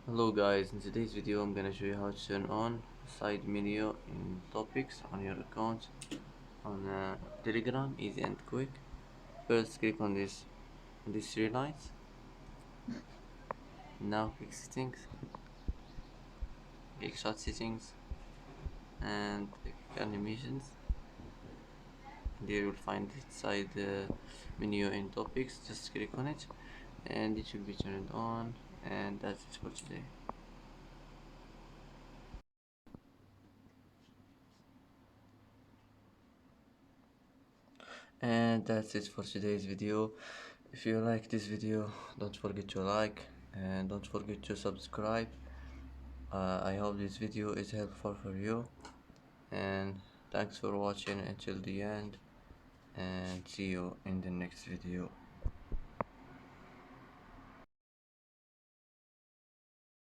Hello guys, in today's video I'm gonna show you how to turn on side menu in topics on your account on Telegram, easy and quick. First click on these three lines. Now click settings, click shot settings and click animations. There you'll find it side menu in topics, just click on it and it will be turned on, and that's it for today. And that's it for today's video. If you like this video, don't forget to like and don't forget to subscribe. I hope this video is helpful for you, and thanks for watching until the end, and see you in the next video.